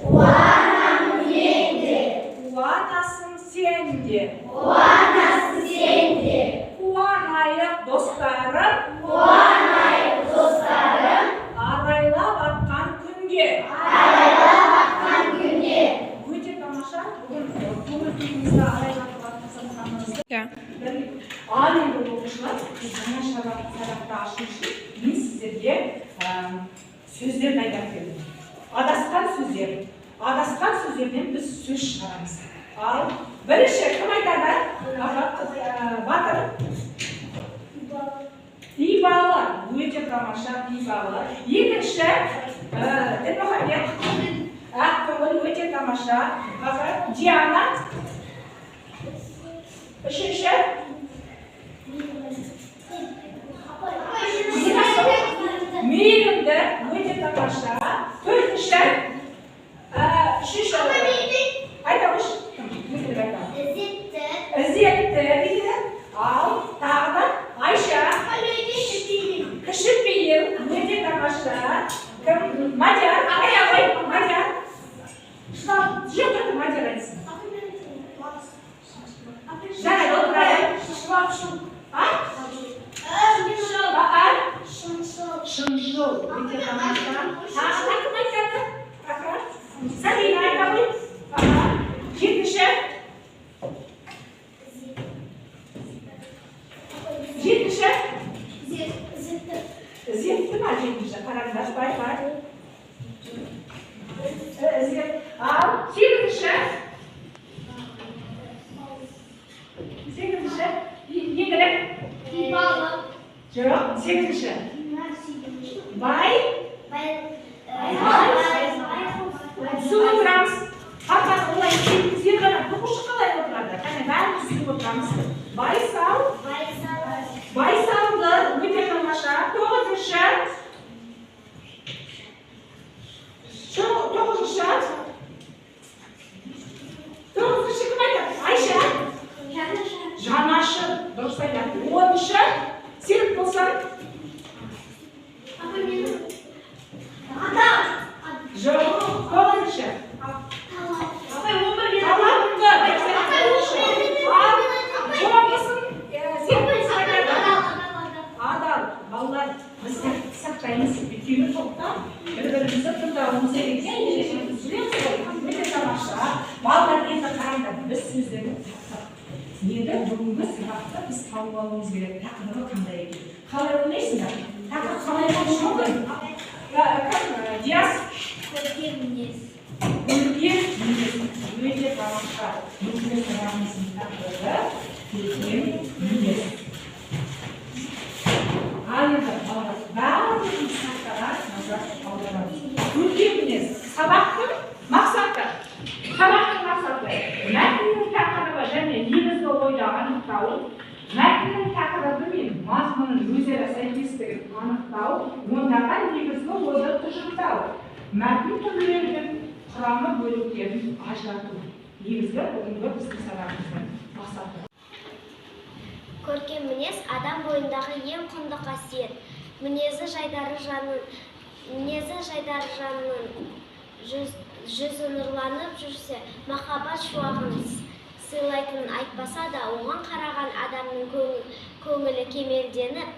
Қуанамын мен де. Қуанасың сен де. Қуанасың сен де. Қуанайық достарым. Қуанайық достарым. Арайлап атқан күнге. Арайлап атқан күнге. Өте тамаша. Бүгін көңіл-күйімізді арайлатып жатқанымызды. Ал енді оқушылар, біз жаңа сабақты ашу үшін мен сіздерге сөздерді айтып бердім. Адасқан сөздер. Адасқан сөздерден біз сөз шығарамыз. Ал бірінші кім айтады? Батыр. Ибалы. Өте тамаша ибалы. Екінші Дінмұхамед. Ақкөңіл, өте тамаша. Диана. Үшінші мейірімді, өте тамаша. Төртінші үшінші айтамыз. Ізетті дейді. Ал тағы да Айша. Кішіпейім, өте тамаша. Мадияр. Мадияр. Жеп тұрды Мадияр айтсын. Жарайды, отырайын. Шынжыл. Өте тамаша. Тағы кім айтады? Сәлина айта ғой. Жетінші. Ізетті ма жетінші? Қараңдар, бай. Ал сегізінші. Еңгілік. Жоқ, сегізінші. Бай. Суы тұрамыз. Қатар олай сегіз ғана тұқышы қалай отырады? Қане бәріміз суы отырамыз. Байсалды, өте тамаша. Тоғызыншы. Тоғызыншы кім айтады? Айша. Жанашыр. Дұрыс айтады. Оныншы. Серік болсаң. Жоқ. Тоғызыншы. Балалар, біз сақтаймыз. Өйткені тоқта бір-бірімізді тыңдауымыз керек. Ешіміз жүреміз ғой. Өте тамаша. Балалар енді қараңдар, біз сөздерді тақтық. Енді бүгінгі сабақта біз тауып алуымыз керек. Тақырыбы қандай екен? Қалай ойлайсыңдар? Тақырып қалай болуы мүмкін? Диас? Көркем мінез. Өте тамаша. Бүгінгі сабағымыздың тақырыбы көркем мінез. Енді барлығын сақтаға назар аударамыз. Көркем мінез. Сабақтың мақсаты. Мәтіннің тақырыбы және негізгі ойды анықтау, мәтіннің тақырыбы мен мазмұнын өзара сәйкестігін анықтау, ондағы негізгі ойды тұжырымдау, мәтін түрлерінің құрамы бөліктерін ажырату. Негізгі бүгінгі біздің сабағымыздың мақсаты. Көркем мінез адам бойындағы ең құнды қасиет. Мінезі жайдары жанның жүзі нұрланып жүрсе, махаббат шуағын сыйлайтынын айтпаса да, оған қараған адамның көңілі кемелденіп,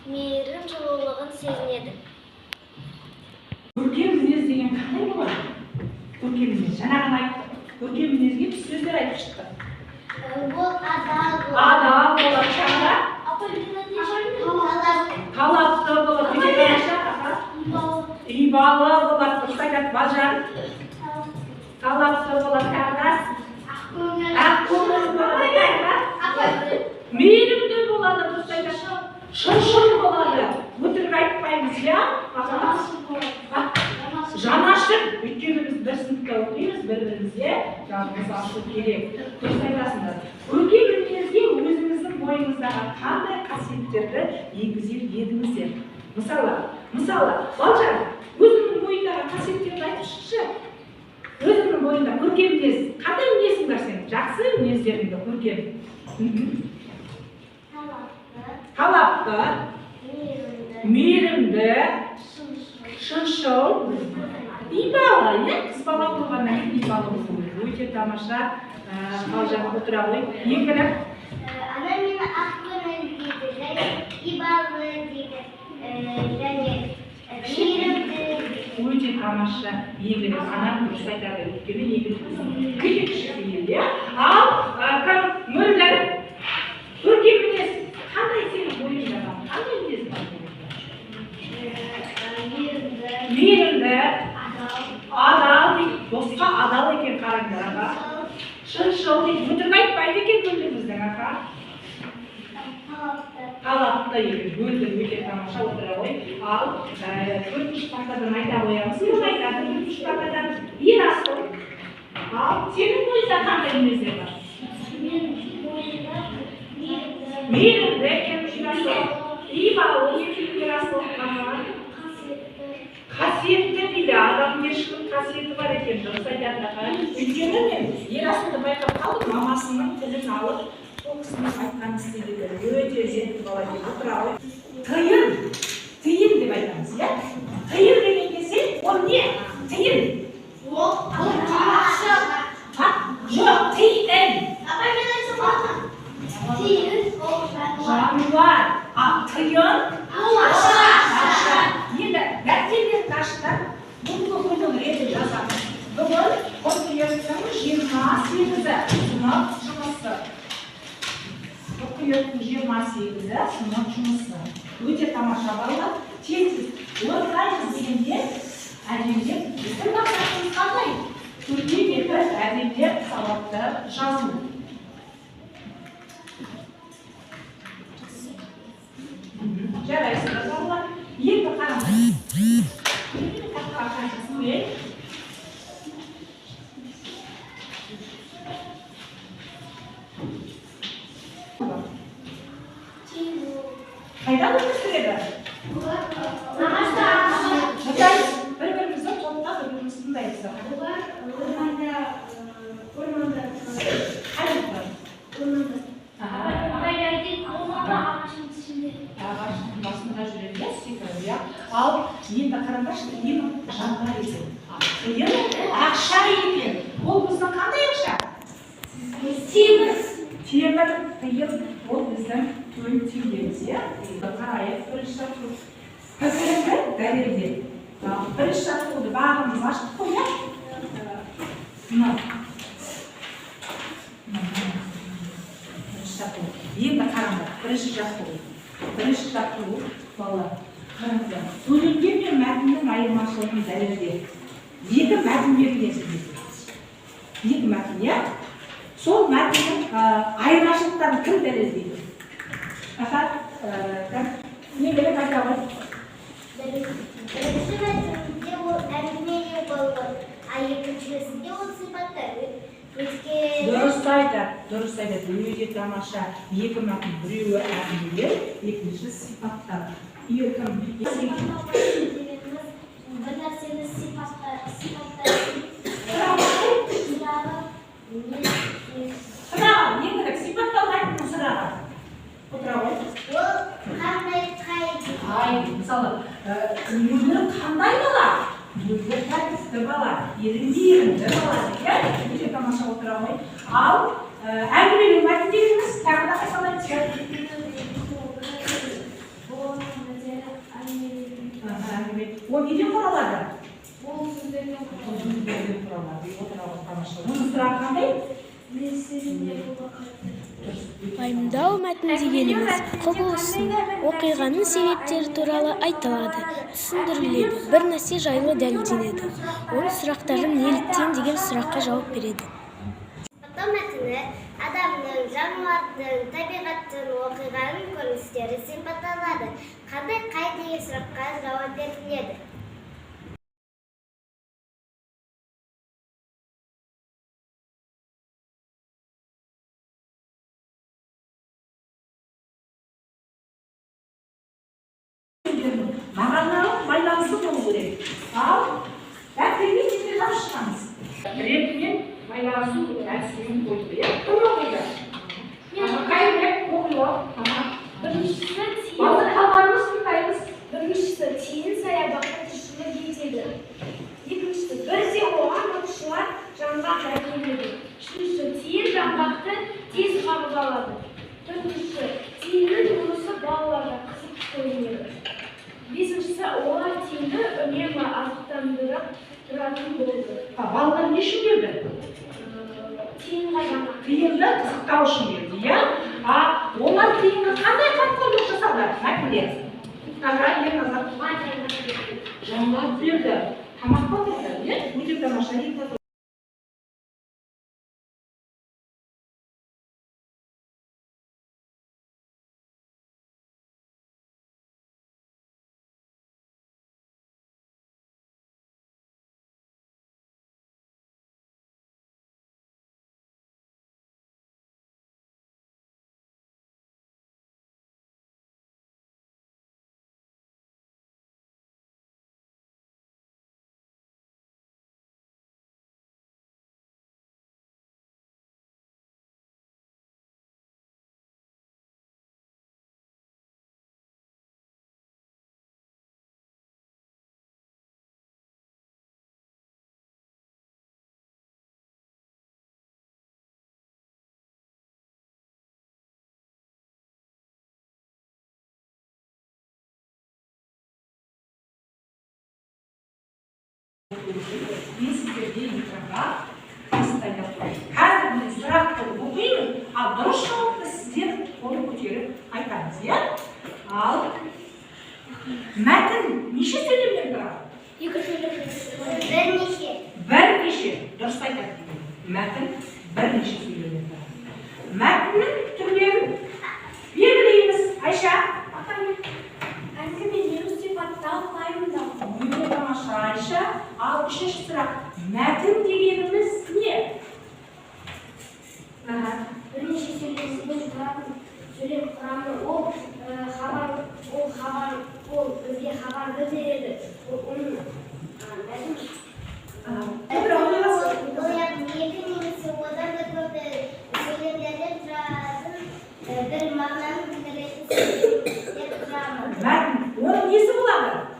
мейірім жылулығын сезінеді. Көркем мінез деген қандай болады? Көркем мінез. Жаңағын айттық. Көркем мінезге біз сөздер айтып шықтық. Ол адал болады, шаңға. Талапты болады, ибалы болады, ұстайтады, балжан. Талапты болады, тағдас. Ақкөңіл болады, мейірімді болады, ұстайтады. Шыншыл болады. Өтірік айтпаймыз, я? Жанашыр. Өйткені біз бір сыныпта оқимыз, бір-бірімізге жағымыз ашу керек. Дұрыс айтасыңдар. Көркем мінезге өзіңіздің бойыңыздағы қандай қасиеттерді енгізер едіңіздер? Мысалы, Балжан, өзіңнің бойындағы қасиеттерді айтып шықшы. Өзіңнің бойында көркем мінез, қандай мінезің бар сенің? Жақсы мінездеріңді көркем. Талапты, мейірімді, шыншыл, ибалы, иә? Қыз бала болғаннан кейін ибалы болу керек. Өте тамаша. Қалжан отыра ғой. Еңгілі. Ана мені ақ көңіл дейді, және ибалы дейді, және мейірімді дейді. Өте тамаша. Еңгілі. Ана дұрыс айтады. Өйткені еңгілі күйекші дейді. Ал мөлдір. Көркем мінез. Қандай сенің бойыңда? Қандай мінез бар? Мейірімді. Адал дейді. Досқа адал екен қараңдар аға. Шыншыл дейді. Өтірік айтпайды екен мөлдіріміздің аға. Талапты екен. Мөлдір өте тамаша отыра ғой. Ал төртінші тақтадан айта қоямыз. Кім айтады төртінші тақтадан? Ерасыл. Ал сенің бойыңда қандай мінездер бар? Мейірімді екен Ерасыл. Ибалы екен Ерасыл. Қасиетті дейді, адамгершілік қасиеті бар екен, дұрыс айтады. Өйткені мен Ерасылды байқап қалдым, мамасының тілін алып, сол кісінің айтқанын істейді. Өте өжетті бала деп отыра ғой. Тиын деп айтамыз, иә? Тиын деген кезде, ол не? Тиын. Жоқ, тиын. Жануар. Тиын. Ақша. Енді дәптерлерді ашыңдар. Бүгінгі күннің реті жазамыз. Бүгін қыркүйектің 28-і сынып жұмысы. Қыркүйектің 28-і сынып жұмысы. Өте тамаша балалар. Тез орындаймыз дегенде әдемдеп біздің мақсатымыз қандай? Көркем етіп әдемдеп сауатты жазу. Жарайсыздар балалар. Енді қараңдар. Қайдан өткізіледі? Бір-бірімізді топтап, бір-бірімізді тыңдаймыз. Ағаштың басында жүреді, секіріп, иә? Ал енді қараңдаршы, ең жанға екен. Ең ақша екен. Ол біздің қандай ақша? Темір, тиын, ол біздің төл теңгеміз, иә? Қарайық, бірінші жақтың пікіріңді дәлелдеп. Бірінші жақтыңды бағымыз аштық қой, иә? Енді қараңдар, бірінші жақтың балалар. Қараңдар, сөйлемдер мен мәтіннің айырмашылығын дәлелдеп. Екі мәтін берілесіз. Екі мәтін, иә? Сол мәтіннің айырмашылықтарын кім дәлелдейді? Не керек айта ғой? Бірінші мәтінде ол әңгімелеу болған, ал екіншісінде ол сипаттар. Дұрыс айтады. Өте тамаша. Екі мәтін, біреуі әңгімелер, екіншісі сипаттар. Бір нәрсені сипаттар. Сыраға, не керек? Сипаттауды айтыңыз сыраға. Отыра ғой. Ол қандай қай? Мысалы, мөлдір қандай бала? Мөлдір тәртіпті бала, ерінді бала деген өте тамаша отыра ғой. Ал әңгіменің мәтін дегеніміз тағы да қайталаймыз. Ол неден құралады? Ол сөздерден құралады. Отыра ғой тамаша. Оның сұрағы қандай? Пайымдау мәтін дегеніміз құбылыстың, оқиғаның себептері туралы айтылады, түсіндіріледі, бір нәрсе жайлы дәлелденеді. Ол сұрақтардың неліктен деген сұраққа жауап береді. Сипаттау мәтіні адамның, жануардың, табиғаттың, оқиғаның көріністері сипатталады. Қандай қай деген сұраққа жауап беріледі. Мағынаның байланысы болу керек. Ал дәптерге сіздер жазып шығамыз. Ретімен байланысу әдісімен қойды. Кім оқиды? Қай рет оқиды? Біріншісі Базыр қалғанымыз тыңдаймыз. тиын саябаққа тіршілік етеді. Екіншісі Төртіншісі, тиімді жұмысы балаларға қызық көрінеді. Бесіншісі, олар тиімді үнемі азықтандырып тұратын болды. Балалар не үшін берді? Тиімға ғана. Тиімді қызықтау үшін берді, иә? Олар тиімді қандай қамқорлық жасады? Мәтіндер. Ең азық. Жаңғақ берді. Тамақ берді, иә? Өте тамаша. Мен сіздерге экранға постоянно қазір мен сұрақты оқимын, ал дұрыс жауапты сіздер қол көтеріп айтамыз, иә? Ал мәтін неше сөйлемден тұрады? Екі сөйлем. Бірнеше. Дұрыс айтады. Мәтін бірнеше сөйлемден тұрады. Мәтіннің түрлерін белгілейміз. Айша, Әңгімелеу, сипаттау, пайымдау. Өте тамаша, Айша. Ал үшінші сұрақ. Мәтін дегеніміз не? Бірнеше сөйлемден тұратын сөйлем құрамы. Ол бізге хабарды береді. Оның мәтін. Ол яғни екі немесе одан да көп сөйлемдерден тұратын бір мағынаны білдіретін сөйлем құрамы. Мәтін. Оның несі болады?